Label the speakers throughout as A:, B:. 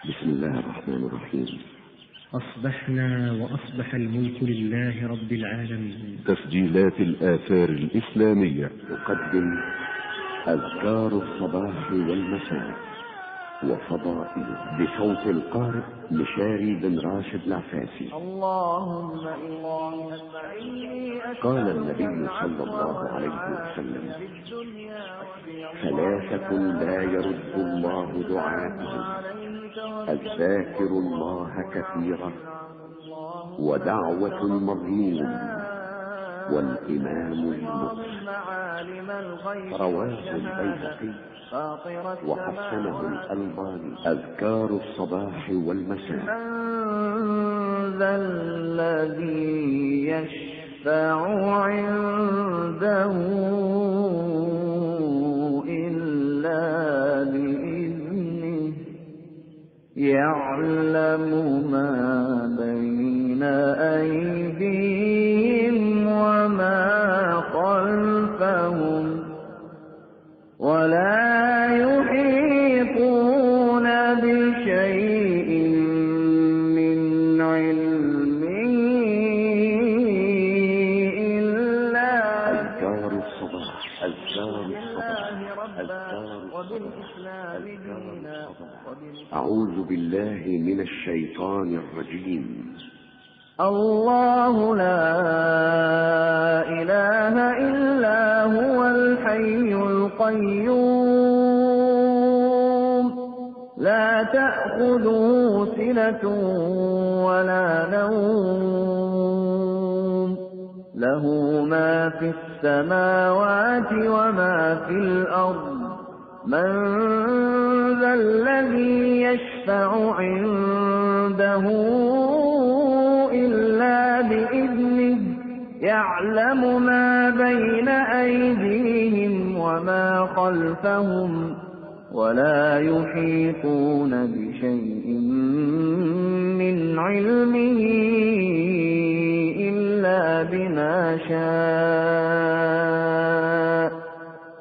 A: بسم الله الرحمن الرحيم.
B: أصبحنا وأصبح الملك لله رب العالمين.
A: تسجيلات الآثار الإسلامية تقدم أذكار الصباح والمساء وفضائله بصوت القارئ مشاري بن راشد العفاسي.
C: اللهم
A: قال النبي صلى الله عليه وسلم: ثلاثة لا يرد الله دعاءهم: الذاكر الله كثيرا، ودعوة المظلوم، والإمام المقسط. رواه البيهقي وحسنه الألباني. أذكار الصباح والمساء.
C: من ذا الذي يشفع عنده إلا بإذنه، يعلم ما بين أيديهم وما خلفهم، ولا يحيطون بشيء من علمه إلا
A: أذكار الصباح. أعوذ بالله من الشيطان الرجيم.
C: الله لا إله إلا هو الحي القيوم، لا تأخذه سنة ولا نوم، له ما في السماوات وما في الأرض. من ذا الذي يشفع عنده إلا بإذنه، يعلم ما بين أيديهم وما خلفهم، ولا يحيطون بشيء من علمه إلا بما شاء.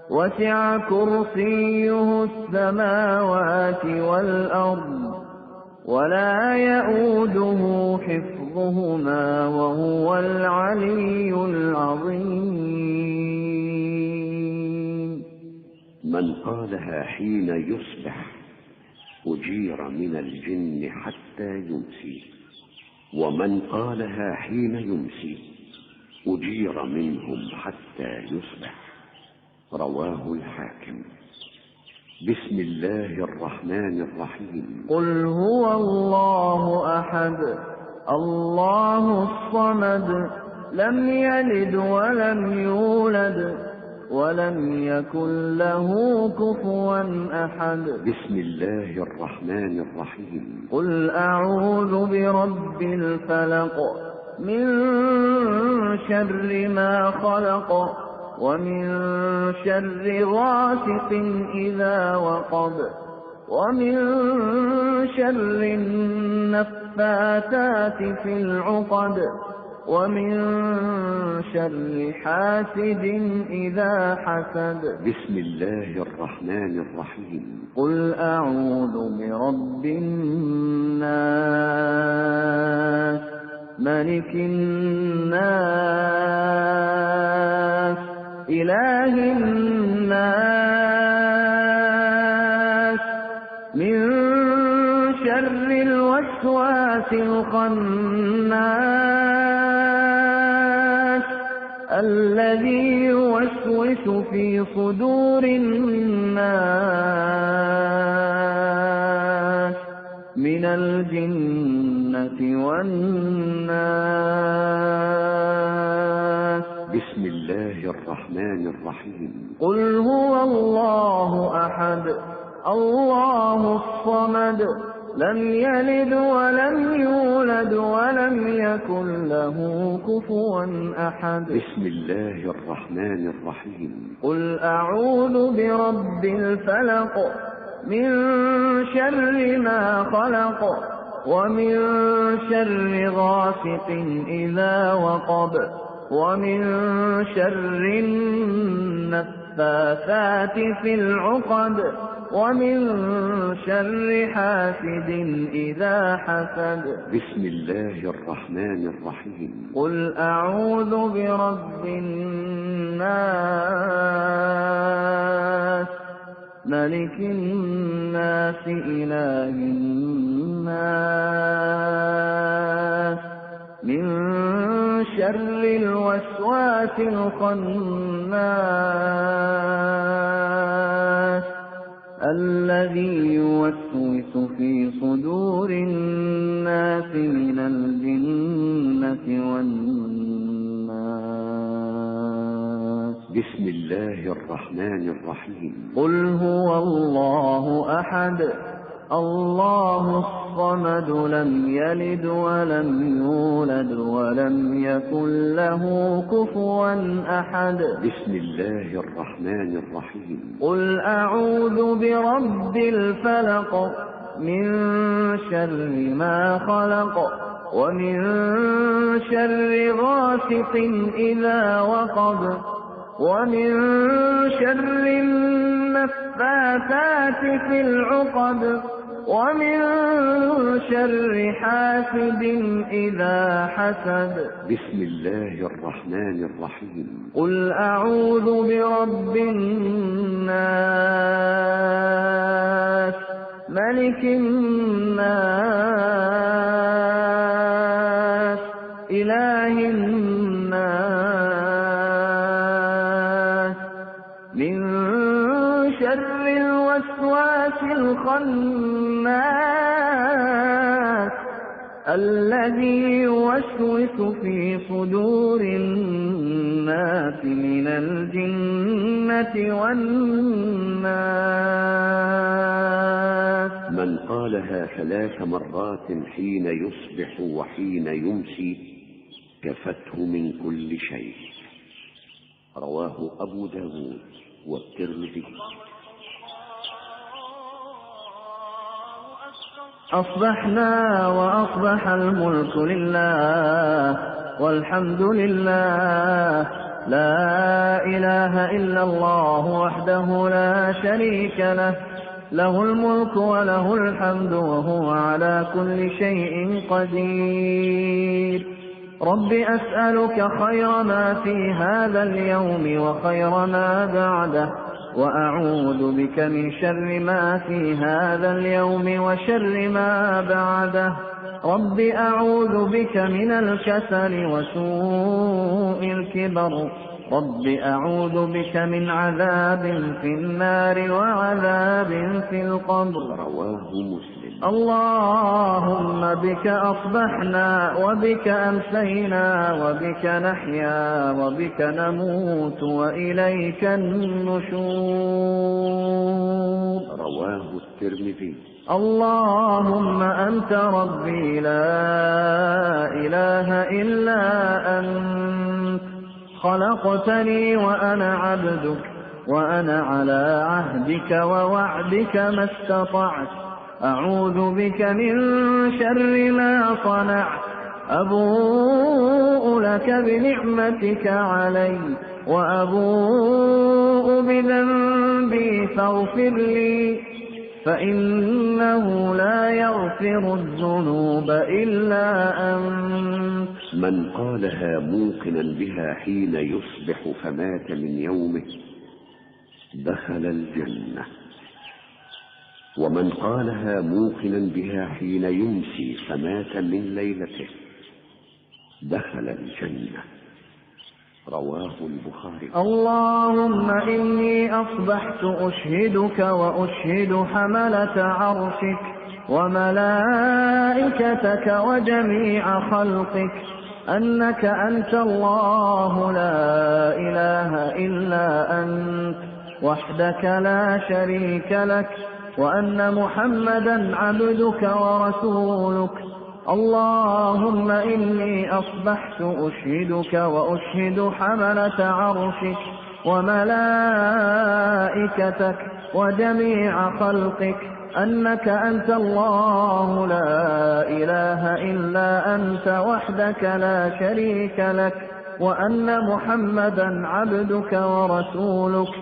C: وسع كرسيه السماوات والأرض، ولا يئوده حفظهما، وهو العلي العظيم.
A: من قالها حين يصبح أجير من الجن حتى يمسي، ومن قالها حين يمسي أجير منهم حتى يصبح. رواه الحاكم. بسم الله الرحمن الرحيم.
C: قل هو الله أحد، الله الصمد، لم يلد ولم يولد، ولم يكن له كفوا أحد.
A: بسم الله الرحمن الرحيم.
C: قل أعوذ برب الفلق، من شر ما خلق، ومن شر غاسق إذا وقب، ومن شر النفاثات في العقد، ومن شر حاسد إذا حسد.
A: بسم الله الرحمن الرحيم.
C: قل أعوذ برب الناس، ملك الناس، إله الناس، من شر الوسواس الخناس، الذي يوسوس في صدور الناس، من الجنة والناس.
A: بسم الله الرحمن الرحيم.
C: قل هو الله أحد، الله الصمد، لم يلد ولم يولد، ولم يكن له كفوا أحد.
A: بسم الله الرحمن الرحيم.
C: قل أعوذ برب الفلق، من شر ما خلق، ومن شر غاسق إذا وقب، ومن شر النفاثات في العقد، ومن شر حاسد إذا حسد.
A: بسم الله الرحمن الرحيم.
C: قل أعوذ برب الناس ملك الناس إله الناس من شر الوسواس الخناس الذي يوسوس في صدور الناس من الجنة والناس.
A: بسم الله الرحمن الرحيم.
C: قل هو الله أحد الله الصمد لم يلد ولم يولد ولم يكن له كفوا أحد.
A: بسم الله الرحمن الرحيم.
C: قل أعوذ برب الفلق من شر ما خلق ومن شر غاسق إذا وقب ومن شر النفاثات في العقد ومن شر حاسد إذا حسد.
A: بسم الله الرحمن الرحيم.
C: قل أعوذ برب الناس ملك الناس إله الناس من شر الوسواس الخناس الذي يوسوس في صدور الناس من الجنة والناس.
A: من قالها 3 مرات حين يصبح وحين يمسي كفته من كل شيء. رواه أبو داود والترمذي.
C: أصبحنا وأصبح الملك لله والحمد لله لا إله إلا الله وحده لا شريك له له الملك وله الحمد وهو على كل شيء قدير. رب أسألك خير ما في هذا اليوم وخير ما بعده وأعوذ بك من شر ما في هذا اليوم وشر ما بعده. رب أعوذ بك من الكسل وسوء الكبر. رب أعوذ بك من عذاب في النار وعذاب في القبر.
A: رواه مسلم.
C: اللهم بك أصبحنا وبك أمسينا وبك نحيا وبك نموت وإليك النشور.
A: رواه الترمذي.
C: اللهم أنت ربي لا إله إلا أنت خلقتني وأنا عبدك وأنا على عهدك ووعدك ما استطعت. أعوذ بك من شر ما صنعت. أبوء لك بنعمتك علي وأبوء بذنبي فاغفر لي فإنه لا يغفر الذنوب إلا أنت.
A: من قالها موقنا بها حين يصبح فمات من يومه دخل الجنة، ومن قالها موقنا بها حين يمسي فمات من ليلته دخل الجنة. رواه البخاري.
C: اللهم إني أصبحت أشهدك وأشهد حملة عرشك وملائكتك وجميع خلقك أنك أنت الله لا إله إلا أنت وحدك لا شريك لك وأن محمدا عبدك ورسولك. اللهم إني أصبحت أشهدك وأشهد حملة عرشك وملائكتك وجميع خلقك أنك أنت الله لا إله إلا أنت وحدك لا شريك لك وأن محمدا عبدك ورسولك.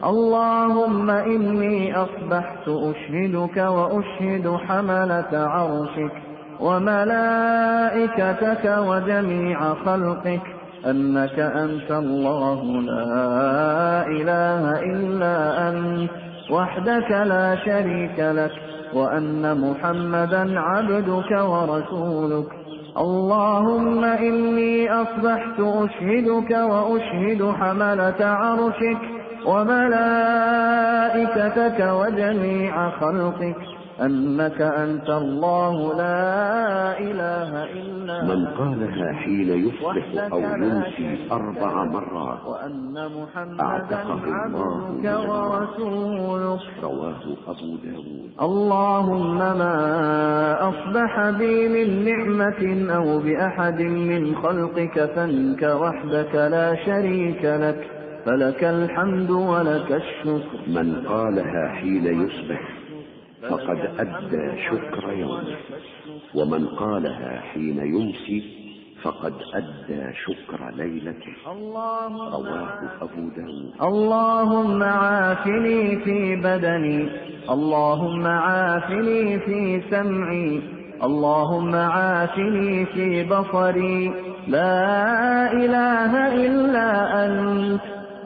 C: اللهم إني أصبحت أشهدك وأشهد حملة عرشك وملائكتك وجميع خلقك أنك أنت الله لا إله إلا أنت وحدك لا شريك لك وأن محمدا عبدك ورسولك. اللهم إني أصبحت أشهدك وأشهد حملة عرشك وملائكتك وجميع خلقك أنك أنت الله لا إله إلا أنت.
A: من قالها حين يصبح أو يمسي 4 مرات أعتقه الله من
C: ورسولك.
A: رواه أبو داود.
C: اللهم ما أصبح بي من نعمة أو بأحد من خلقك فمنك وحدك لا شريك لك فلك الحمد ولك الشكر.
A: من قالها حين يصبح فقد أدى شكر يومه، ومن قالها حين يمسي فقد أدى شكر ليلته. رواه أبو داود.
C: اللهم عافني في بدني، اللهم عافني في سمعي، اللهم عافني في بصري، لا إله إلا أنت.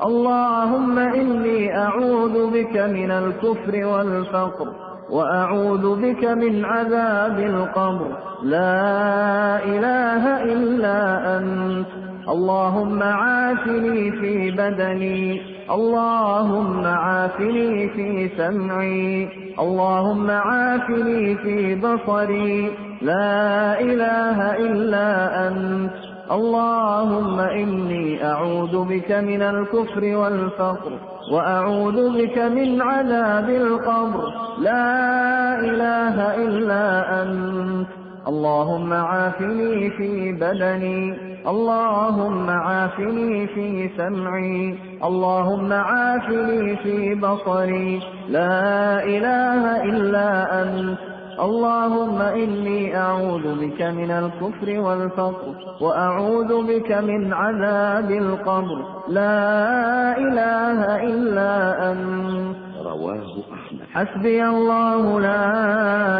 C: اللهم إني أعوذ بك من الكفر والفقر وأعوذ بك من عذاب القبر، لا إله إلا أنت. اللهم عافني في بدني، اللهم عافني في سمعي، اللهم عافني في بصري، لا إله إلا أنت. اللهم إني أعوذ بك من الكفر والفقر وأعوذ بك من عذاب القبر، لا إله إلا أنت. اللهم عافني في بدني، اللهم عافني في سمعي، اللهم عافني في بصري، لا إله إلا أنت. اللهم إني أعوذ بك من الكفر والفقر وأعوذ بك من عذاب القبر، لا إله إلا أنت.
A: رواه أحمد.
C: حسبي الله لا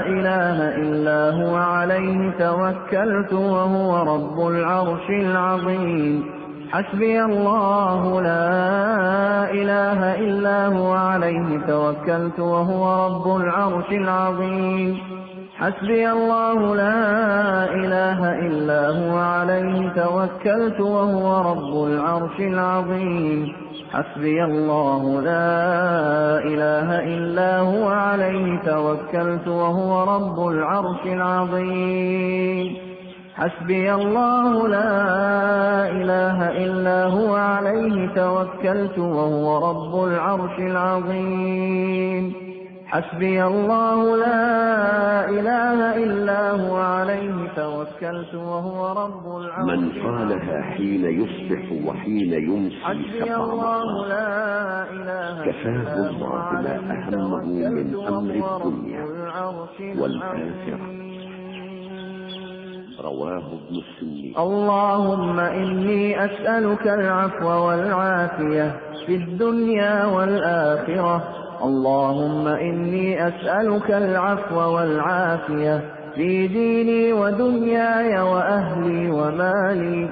C: إله إلا هو عليه توكلت وهو رب العرش العظيم. حسبي الله لا إله إلا هو عليه توكلت وهو رب العرش العظيم. حسبي الله لا إله إلا هو عليه توكلت وهو رب العرش العظيم. حسبي الله لا إله إلا هو عليه توكلت وهو رب العرش العظيم. حسبي الله لا إله إلا هو عليه توكلت وهو رب العرش العظيم. حسبي الله لا إله إلا هو عليه توكلت وهو رب العرش العظيم.
A: من قالها حين يصبح وحين يمسي 7 مرات كفاه الله ما أهمه من أمر الدنيا والآخرة. رواه ابن السني.
C: اللهم إني أسألك العفو والعافية في الدنيا والآخرة. اللهم إني أسألك العفو والعافية في ديني ودنياي وأهلي ومالي.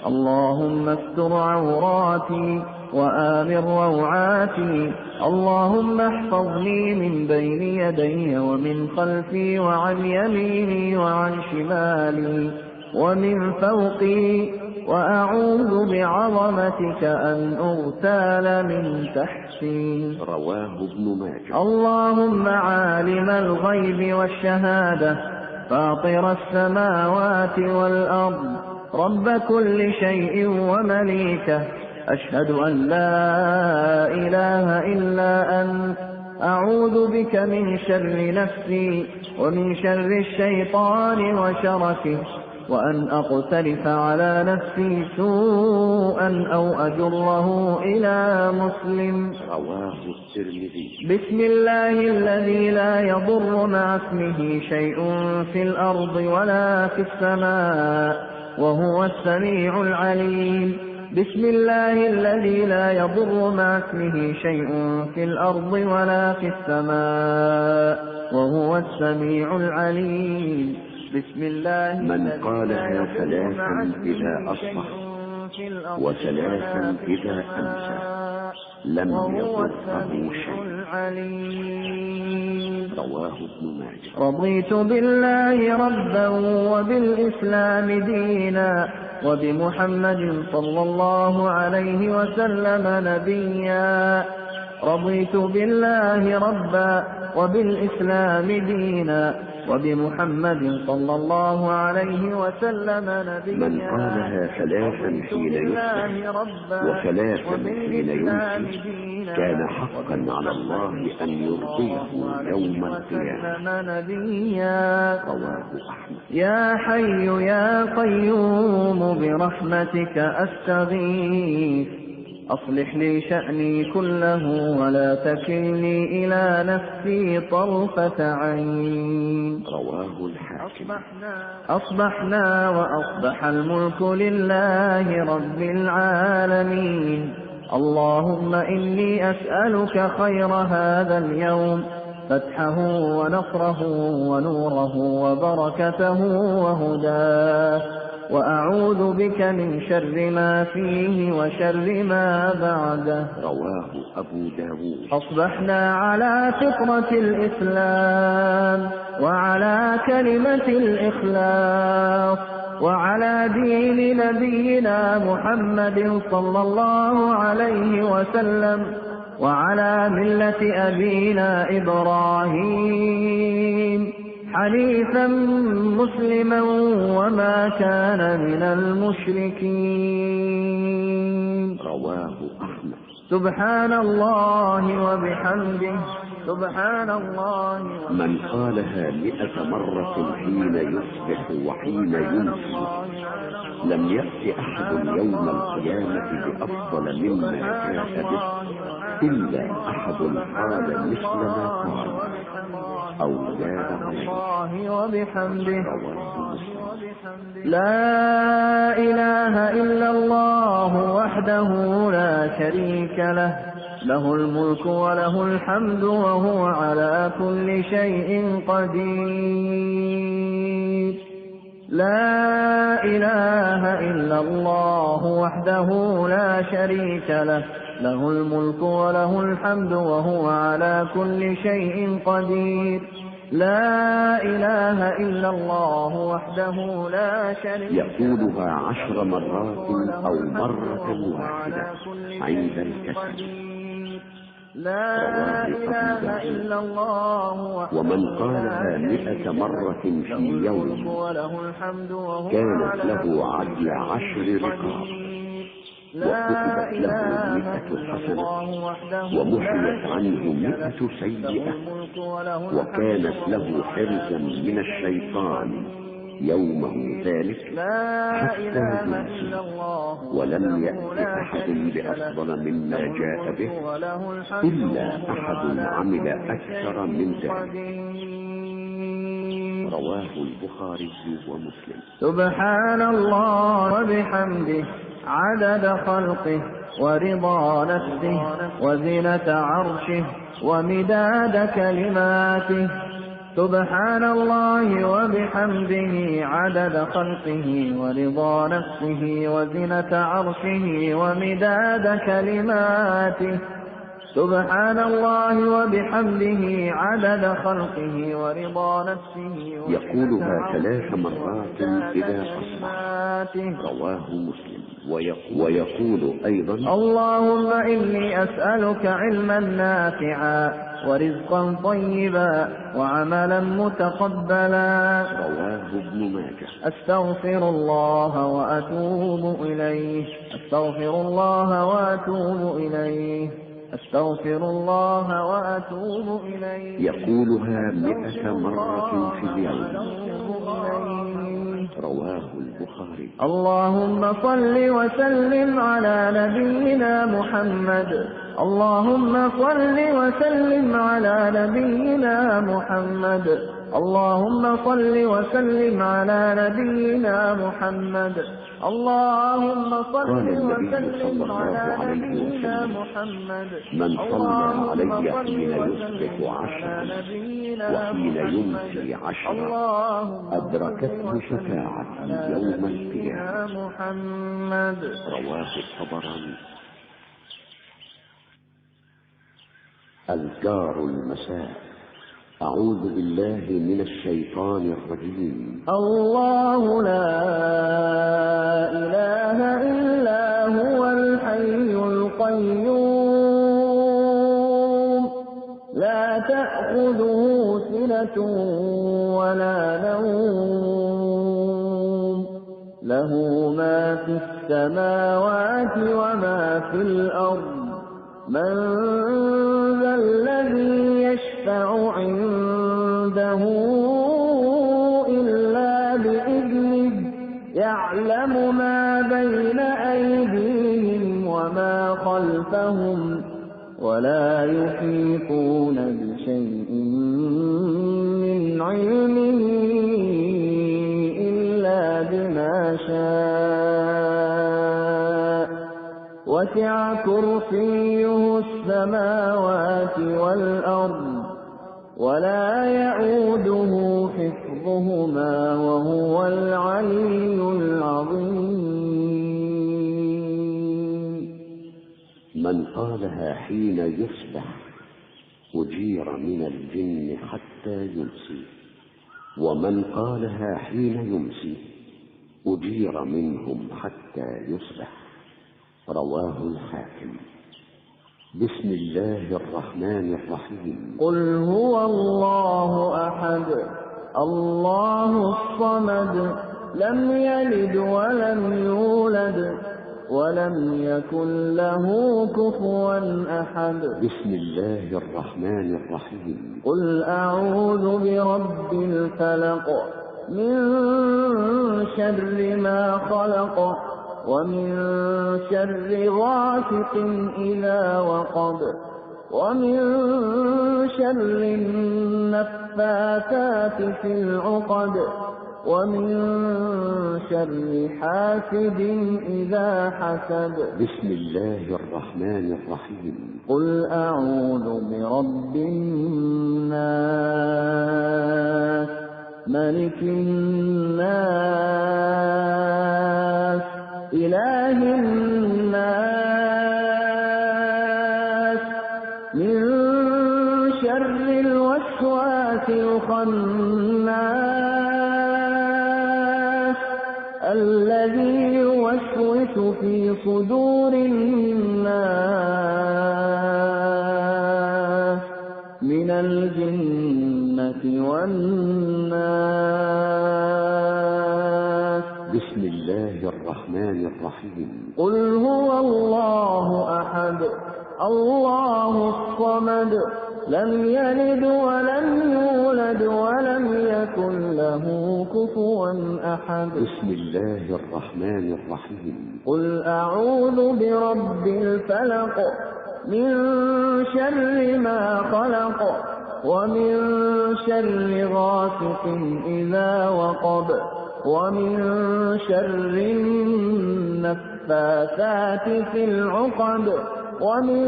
C: اللهم استر عوراتي وآمن روعاتي. اللهم احفظني من بين يدي ومن خلفي وعن يميني وعن شمالي ومن فوقي، وأعوذ بعظمتك أن أغتال من تحتي.
A: رواه ابن ماجه.
C: اللهم عالم الغيب والشهادة فاطر السماوات والأرض رب كل شيء ومليكه، أشهد أن لا إله إلا أنت. أعوذ بك من شر نفسي ومن شر الشيطان وشركه، وأن أقترف على نفسي سوءا أو أجره إلى مسلم.
A: رواه الترمذي.
C: بسم الله الذي لا يضر مع اسمه شيء في الأرض ولا في السماء وهو السميع العليم. بسم الله الذي لا يضر مع اسمه شيء في الأرض ولا في السماء وهو السميع العليم. بسم الله
A: من قالها ثلاثا إذا أصبح وثلاثا إذا أمسى لم يضره شيء. رواه ابن ماجه.
C: رضيت بالله ربا وبالإسلام دينا وبمحمد صلى الله عليه وسلم نبيا. رضيت بالله ربا وبالإسلام دينا وبمحمد صلى الله عليه وسلم نبيا.
A: من قالها ثلاثا حين يصبح وثلاثا حين يمسي كان حقا على الله أن يرضيه يوم القيامة. رواه أحمد.
C: يا حي يا قيوم برحمتك أستغيث أصلح لي شأني كله ولا تكلني إلى نفسي طرفة عين.
A: رواه الحاكم.
C: أصبحنا وأصبح الملك لله رب العالمين. اللهم إني أسألك خير هذا اليوم فتحه ونصره ونوره وبركته وهداه وأعوذ بك من شر ما فيه وشر ما بعده.
A: رواه أبو داود.
C: أصبحنا على فطرة الإسلام وعلى كلمة الإخلاص وعلى دين نبينا محمد صلى الله عليه وسلم وعلى ملة أبينا إبراهيم حنيفا مسلما وما كان من المشركين.
A: رواه أحمد.
C: سبحان الله وبحمده سبحان الله.
A: من قالها 100 مرة حين يصبح وحين يمسي لم يأت أحد يوم القيامة بأفضل مما جاء به إلا أحد قال مثل ما قال أو زاد
C: الله وبحمده. لا إله إلا الله وحده لا شريك له له الملك وله الحمد وهو على كل شيء قدير. لا إله إلا الله وحده لا شريك له له الملك وله الحمد وهو على كل شيء قدير. لا إله إلا الله وحده لا شريك له.
A: يقولها 10 مرات أو مرة واحدة عند الكسل.
C: لا إله إلا الله.
A: ومن قالها 100 مرة في يوم كانت له عدل 10 رقاب وكتبت له 100 حسنة ومحيت عنه 100 سيئة وكانت له حرزا من الشيطان يومه ذلك حتى يمسي ولم يأت أحد بأفضل مما جاء به إلا أحد عمل أكثر من ذلك. رواه البخاري ومسلم.
C: سبحان الله وبحمده عدد خلقه ورضا نفسه وزنة عرشه ومداد كلماته. سبحان الله وبحمده عدد خلقه ورضا نفسه وزنة عرشه ومداد كلماته. سبحان الله وبحمده عدد خلقه ورضا نفسه.
A: يقولها 3 مرات إذا أصبح. رواه مسلم. ويقول أيضا
C: اللهم إني أسألك علما نافعا ورزقا طيبا وعملا متقبلا.
A: رواه ابن ماجه.
C: أستغفر الله وأتوب إليه أستغفر الله وأتوب إليه أستغفر الله وأتوب إليه.
A: يقولها 100 مرة في اليوم. رواه البخاري.
C: اللهم صل وسلم على نبينا محمد. اللهم صل وسلم على نبينا محمد. اللهم صل وسلم على نبينا محمد. اللهم صل وسلم على نبينا محمد.
A: من صلى علي حين يصبح 10 وحين يمسي 10 أدركته شفاعتي يوم القيامة. رواه الطبراني. أذكار المساء. أعوذ بالله من الشيطان الرجيم.
C: الله لا إله إلا هو الحي القيوم لا تأخذه سنة ولا نوم له ما في السماوات وما في الأرض. من ذا الذي يشفع عنده إلا بإذنه يعلم ما بين أيديهم وما خلفهم ولا يحيطون بشيء من علمه إلا بما شاء. وسع كرسيه السماوات والأرض ولا يئوده حفظهما وهو العلي العظيم.
A: من قالها حين يصبح أجير من الجن حتى يمسي، ومن قالها حين يمسي أجير منهم حتى يصبح. رواه الحاكم. بسم الله الرحمن الرحيم.
C: قل هو الله أحد الله الصمد لم يلد ولم يولد ولم يكن له كفوا أحد.
A: بسم الله الرحمن الرحيم.
C: قل أعوذ برب الفلق من شر ما خلق ومن شر غاسق إذا وقب ومن شر النفاثات في العقد ومن شر حاسد إذا حسد.
A: بسم الله الرحمن الرحيم.
C: قل أعوذ برب الناس ملك الناس إله الناس من شر الوسواس الخناس الذي يوسوس في صدور الناس من الجنة والناس.
A: بسم الله الرحمن الرحيم.
C: قل هو الله أحد الله الصمد لم يلد ولم يولد ولم يكن له كفوا أحد.
A: بسم الله الرحمن الرحيم.
C: قل أعوذ برب الفلق من شر ما خلق ومن شر غاسق إذا وقب ومن شر النفاثات في العقد ومن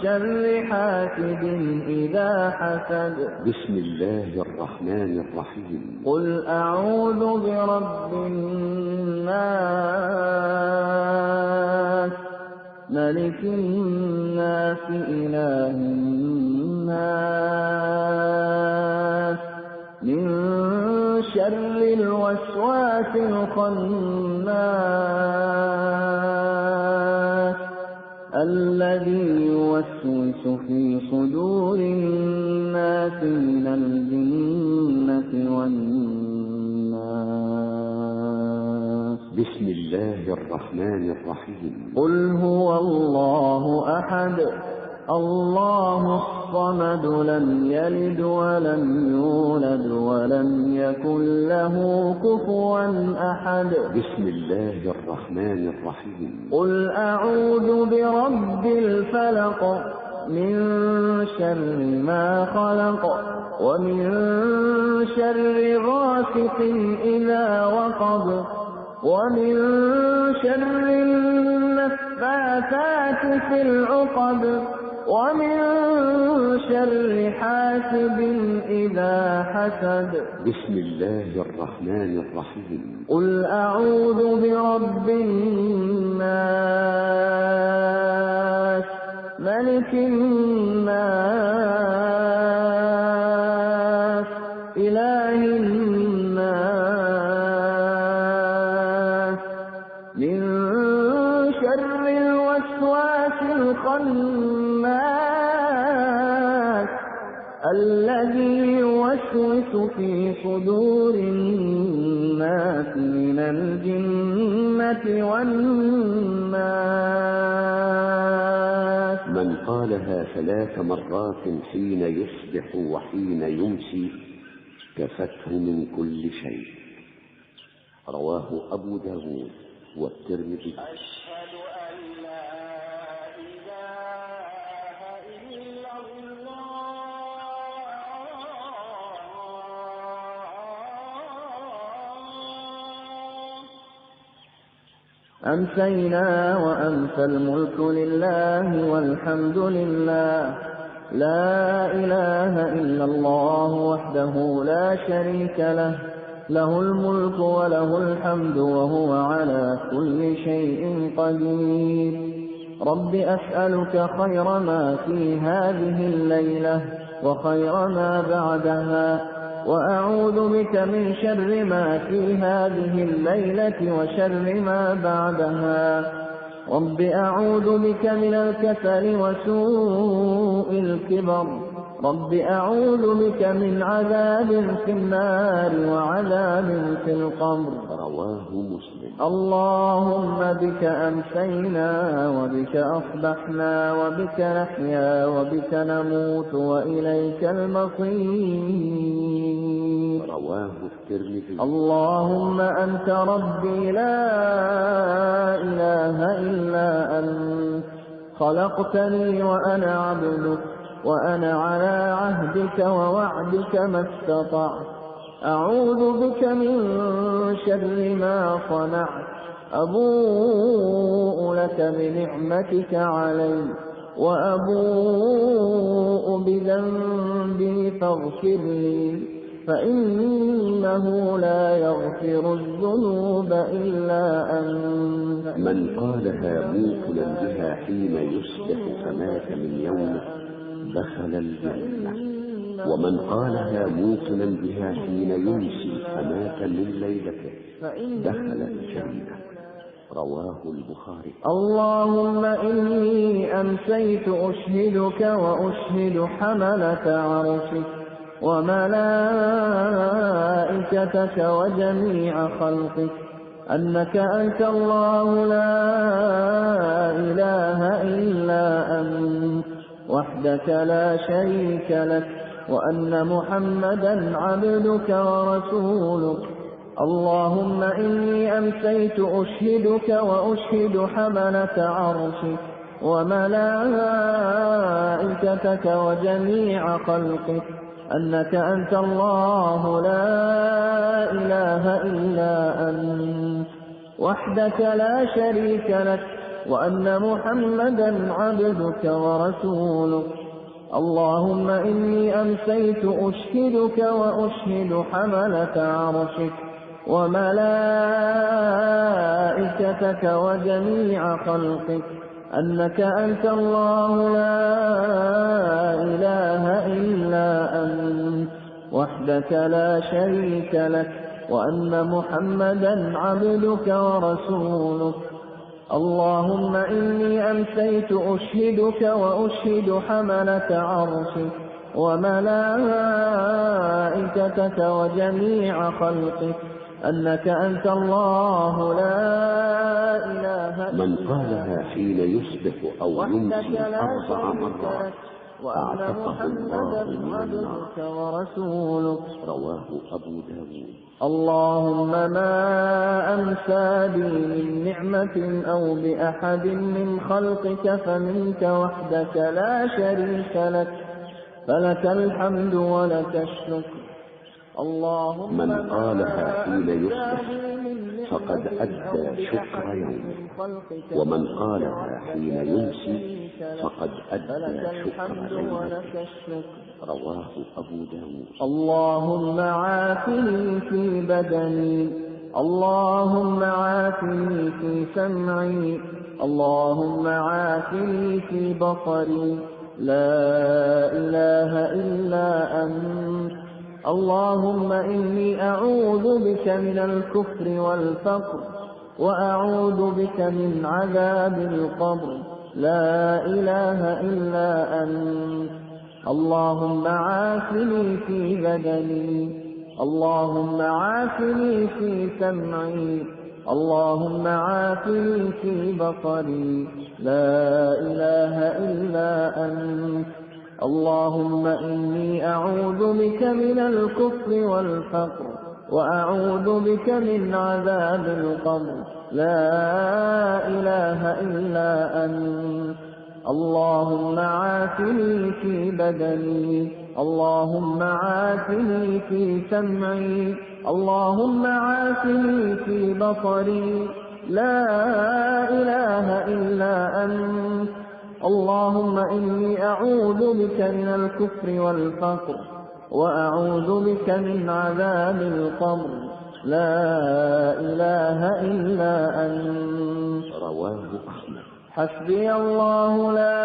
C: شر حاسد إذا حسد.
A: بسم الله الرحمن الرحيم.
C: قل أعوذ برب الناس ملك الناس إله الناس من شر الوسواس الخناس الذي يوسوس في صدور الناس من الجنة والناس.
A: بسم الله الرحمن الرحيم.
C: قل هو الله أحد الله الصمد لم يلد ولم يولد ولم يكن له كفوا أحد.
A: بسم الله الرحمن الرحيم.
C: قل أعوذ برب الفلق من شر ما خلق ومن شر غاسق إذا وقب ومن شر النفاثات في العقد ومن شر حاسد إذا حسد.
A: بسم الله الرحمن الرحيم.
C: قل أعوذ برب الناس ملك الناس إله الناس من شر الوسواس الخناس الذي يوسوس في صدور الناس من الجنة والناس.
A: من قالها 3 مرات حين يصبح وحين يمسي كفته من كل شيء. رواه أبو داود والترمذي.
D: أشهد أن لا إله إلا الله.
C: أمسينا وأمسى الملك لله والحمد لله لا إله إلا الله وحده لا شريك له له الملك وله الحمد وهو على كل شيء قدير. رب أسألك خير ما في هذه الليلة وخير ما بعدها وأعوذ بك من شر ما في هذه الليلة وشر ما بعدها. رب أعوذ بك من الكسل وسوء الكبر. رب أعوذ بك من عذاب في النار وعذاب في القبر.
A: رواه مسلم.
C: اللهم بك أمسينا وبك أصبحنا وبك نحيا وبك نموت وإليك المصير.
A: رواه الترمذي.
C: اللهم أنت ربي لا إله إلا أنت خلقتني وأنا عبدك وأنا على عهدك ووعدك ما استطعت. أعوذ بك من شر ما صنعت. أبوء لك بنعمتك علي وأبوء بذنبي فاغفر لي فإنه لا يغفر الذنوب إلا أنت.
A: من قالها موكلا بها حين يصبح فمات من يومه دخل الجنة. ومن قالها موقنا بها حين يمسي فمات من ليلته دخل الجنة. رواه البخاري.
C: اللهم إني أمسيت أشهدك وأشهد حملة عرشك وملائكتك وجميع خلقك أنك أنت الله لا إله إلا أنت وحدك لا شريك لك وأن محمدا عبدك ورسولك. اللهم إني أمسيت أشهدك وأشهد حملة عرشك وملائكتك وجميع خلقك أنك أنت الله لا إله إلا أنت وحدك لا شريك لك وأن محمدا عبدك ورسولك. اللهم إني أمسيت أشهدك وأشهد حملة عرشك وملائكتك وجميع خلقك أنك أنت الله لا إله إلا أنت وحدك لا شريك لك وأن محمدا عبدك ورسولك. اللهم إني أمسيت أشهدك وأشهد حملة عرشك وملائكتك وجميع خلقك أنك أنت الله لا إله إلا
A: من قالها حين يصبح أو يمسي 4 مرات
C: وأن محمدا عبدك ورسولك.
A: رواه أبو داود.
C: اللهم ما أمسى بي من نعمة أو بأحد من خلقك فمنك وحدك لا شريك لك، فلك الحمد ولك الشكر. اللهم
A: من قالها حين يصبح فقد أدى شكر يوم، ومن قالها حين يمسي فقد أدى شكر ليلة. رواه أبو داود.
C: اللهم عافني في بدني، اللهم عافني في سمعي، اللهم عافني في بصري، لا إله إلا أنت. اللهم إني أعوذ بك من الكفر والفقر، وأعوذ بك من عذاب القبر، لا إله إلا أنت. اللهم عافني في بدني، اللهم عافني في سمعي، اللهم عافني في بصري، لا إله إلا أنت. اللهم إني أعوذ بك من الكفر والفقر، وأعوذ بك من عذاب القبر، لا إله إلا أنت. اللهم عافني في بدني، اللهم عافني في سمعي، اللهم عافني في بصري، لا إله إلا أنت. اللهم إني أعوذ بك من الكفر والفقر، وأعوذ بك من عذاب القبر، لا إله إلا أنت.
A: رواه أحمد.
C: حسبي الله لا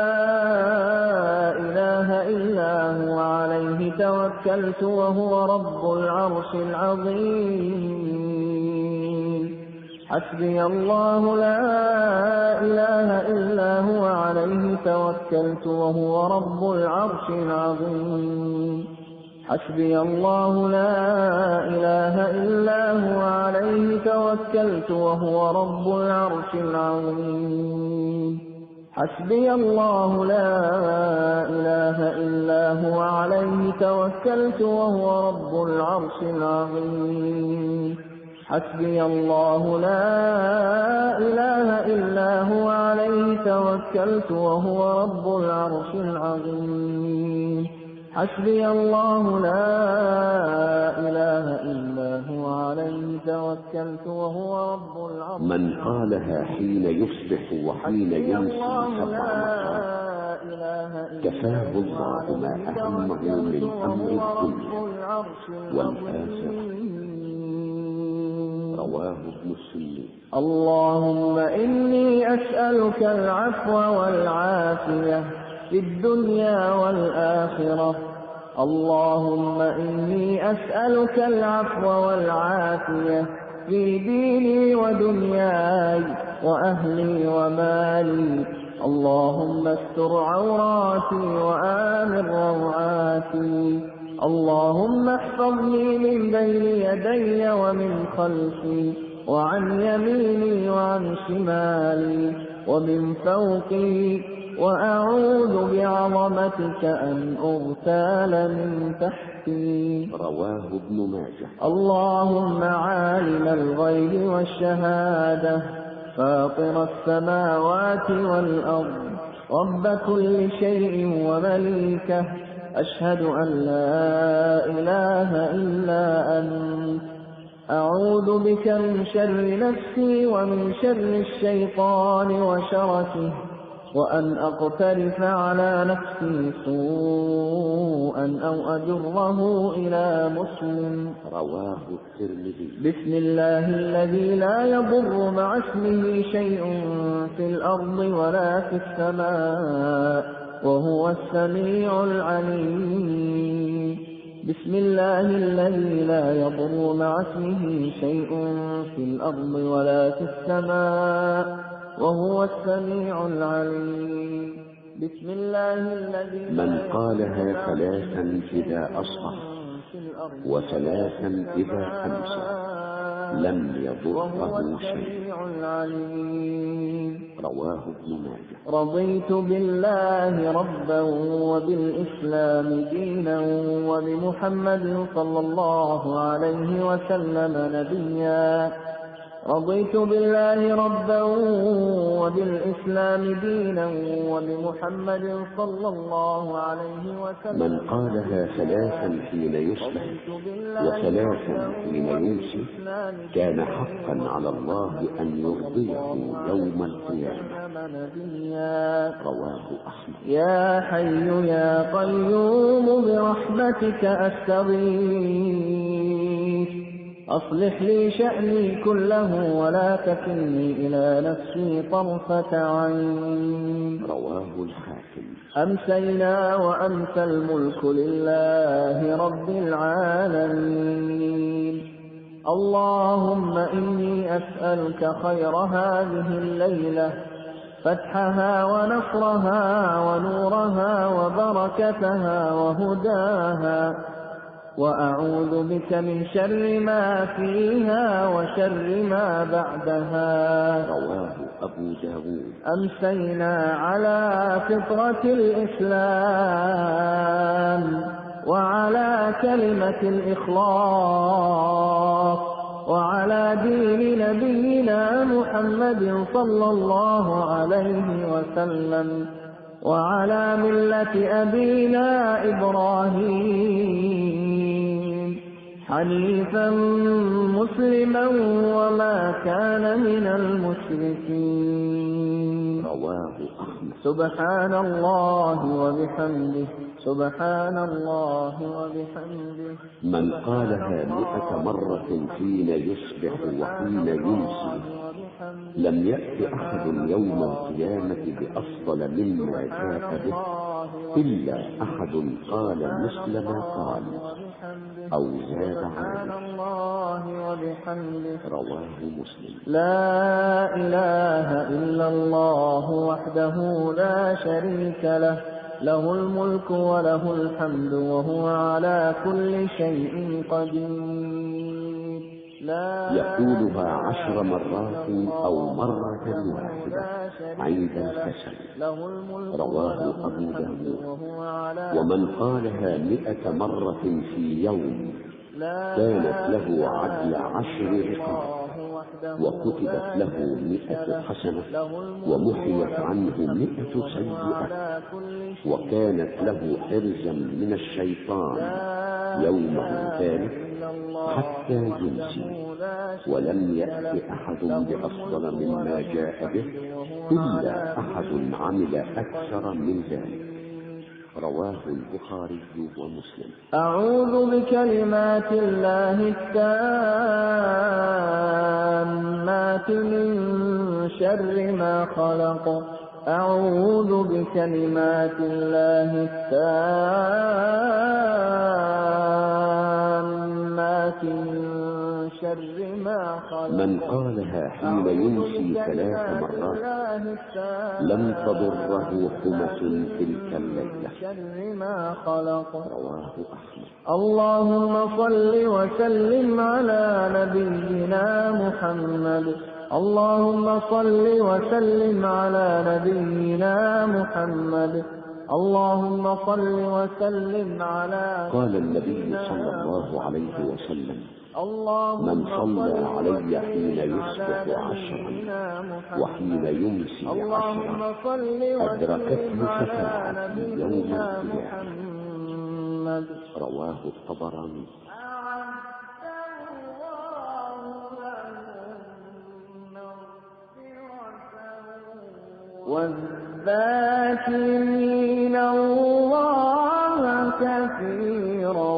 C: إله إلا هو عليه توكلت وهو رب العرش العظيم. حسبي الله لا إله إلا هو عليه توكلت وهو رب العرش العظيم. حسبي الله لا إله إلا هو عليه توكلت وهو رب العرش العظيم. حسبي الله لا إله إلا هو عليه توكلت وهو رب العرش العظيم. حسبي الله لا إله إلا هو عليه توكلت وهو رب العرش العظيم. حسبي الله لا إله إلا هو عليه توكلت وهو رب العرش.
A: من قالها حين يصبح وحين يمسي 7 مرات كفاه الله ما أهمه من أمر الدنيا والآخرة. رواه ابن السني.
C: اللهم إني أسألك العفو والعافية في الدنيا والآخرة. اللهم إني أسألك العفو والعافية في ديني ودنياي وأهلي ومالي. اللهم استر عوراتي وآمن روعاتي. اللهم احفظني من بين يدي ومن خلفي وعن يميني وعن شمالي ومن فوقي، وأعوذ بعظمتك أن أغتال من تحتي.
A: رواه ابن ماجه.
C: اللهم عالم الغيب والشهادة، فاطر السماوات والأرض، رب كل شيء ومليكه، أشهد أن لا إله إلا أنت. أعوذ بك من شر نفسي ومن شر الشيطان وشركه، وأن أقترف على نفسي سوءا أو أجره إلى مسلم.
A: رواه الترمذي.
C: بسم الله الذي لا يضر مع اسمه شيء في الأرض ولا في السماء وهو السميع العليم. بسم الله الذي لا يضر مع اسمه شيء في الأرض ولا في السماء وهو السميع العليم. بسم الله الذي
A: من قالها 3 إذا أصبح و3 إذا أمسى لم يضره
C: وهو
A: شيء.
C: السميع العليم.
A: رواه ابن ماجه.
C: رضيت بالله ربا وبالإسلام دينا وبمحمد صلى الله عليه وسلم نبيا. رضيت بالله ربا وبالإسلام دينا وبمحمد صلى الله عليه وسلم.
A: من قالها ثلاثا حين يصبح وثلاثا حين يمسي كان حقا على الله أن يرضيه يوم القيامة. رواه أحمد.
C: يا حي يا قيوم برحمتك أستغيث أصلح لي شأني كله ولا تكلني إلى نفسي طرفة عين.
A: رواه الحاكم.
C: أمسينا وأمسى الملك لله رب العالمين. اللهم إني أسألك خير هذه الليلة، فتحها ونصرها ونورها وبركتها وهداها، وأعوذ بك من شر ما فيها وشر ما بعدها.
A: رواه أبو داود.
C: أمسينا على فطرة الإسلام وعلى كلمة الإخلاص وعلى دين نبينا محمد صلى الله عليه وسلم وعلى ملة أبينا إبراهيم حنيفا مسلما وما كان من المشركين.
A: رواه أحمد.
C: سبحان الله وبحمده سبحان الله وبحمده.
A: من قالها 100 مرة حين يصبح وحين يمسي لم يأت أحد يوم القيامة بأفضل مما جاء به إلا أحد قال مثل ما قال أو زاد عليه. رواه مسلم.
C: لا إله إلا الله وحده لا شريك له، له الملك وله الحمد وهو على كل شيء قدير.
A: يقولها 10 مرات أو مرة واحدة عند الكسل. رواه أبو داود. ومن قالها 100 مرة في يوم كانت له عدل 10 رقاب وكتبت له 100 حسنة ومحيت عنه 100 سيئة وكانت له حرزا من الشيطان يومه ذلك حتى يمسي ولم يأت أحد بأفضل مما جاء به إلا أحد عمل أكثر من ذلك. رواه البخاري ومسلم.
C: أعوذ بكلمات الله التامات من شر ما خلق. أعوذ بكلمات الله التامات من شر ما خلق.
A: من قالها حين يمسي 3 مرات لم تضره حمة تلك الليلة. رواه أحمد.
C: اللهم صل وسلم على نبينا محمد. اللهم صل وسلم على نبينا محمد. اللهم صل وسلم على.
A: قال النبي صلى الله عليه وسلم: من صلى علي حين يصبح 10 وحين يمسي 10 أدركته شفاعة يوم القيامة. رواه الطبراني.
C: والذاكرين الله كثيرا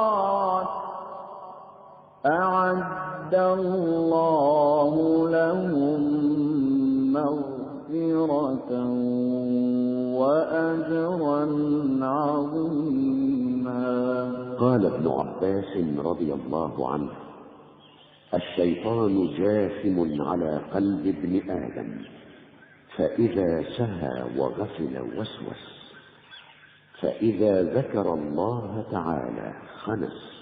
C: والذاكرات أعد الله لهم مغفرة وأجرا عظيما.
A: قال ابن عباس رضي الله عنه: الشيطان جاثم على قلب ابن آدم، فإذا سهى وغفل وسوس، فإذا ذكر الله تعالى خنس.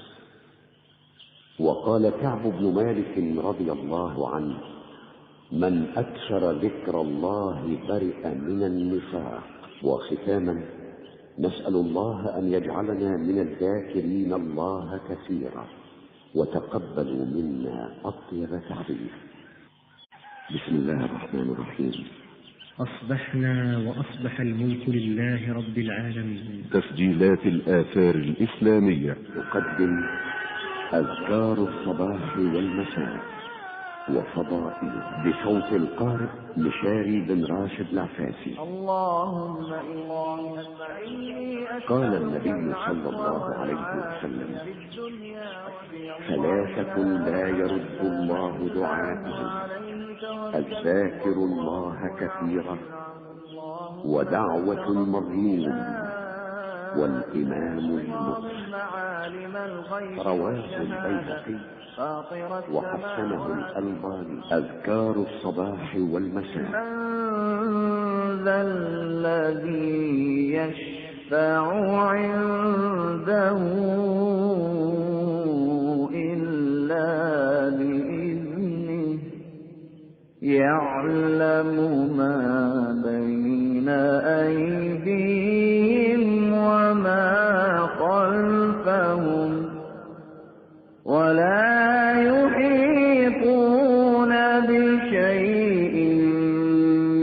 A: وقال كعب بن مالك رضي الله عنه: من أكثر ذكر الله برئ من النفاق. وختاما نسأل الله أن يجعلنا من الذاكرين الله كثيرا، وتقبلوا منا أطيب تعبير. بسم الله الرحمن الرحيم.
B: أصبحنا وأصبح الملك لله رب العالمين.
E: تسجيلات الآثار الإسلامية
A: تقدم أذكار الصباح والمساء وفضائله بصوت القارئ مشاري بن راشد العفاسي.
C: اللهم إني
A: قال النبي صلى الله عليه وسلم: ثلاثة لا يرد الله دعاءهم: الذاكر الله كثيرا، ودعوة المظلوم، والإمام المقسط. رواه البيهقي وحسنه الألباني. أذكار الصباح والمساء.
C: من ذا الذي يشفع عنده إلا بإذنه، يعلم ما بين أيديهم وما خلفهم، ولا يحيطون بشيء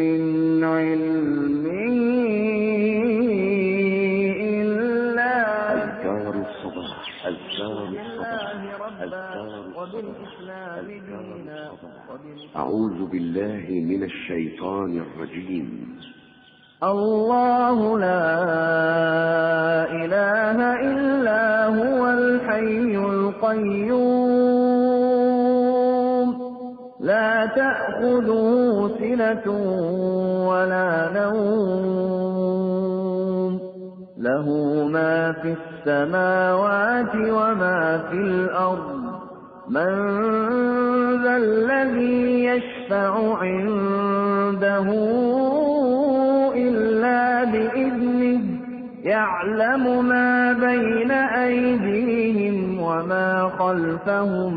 C: من علمه إلا
A: أذكار الصباح. أعوذ بالله من الشيطان الرجيم.
C: الله لا إله إلا هو الحي القيوم، لا تأخذه سنة ولا نوم، له ما في السماوات وما في الأرض. من ذا الذي يشفع عنده إلا بإذنه، يعلم ما بين أيديهم وما خلفهم،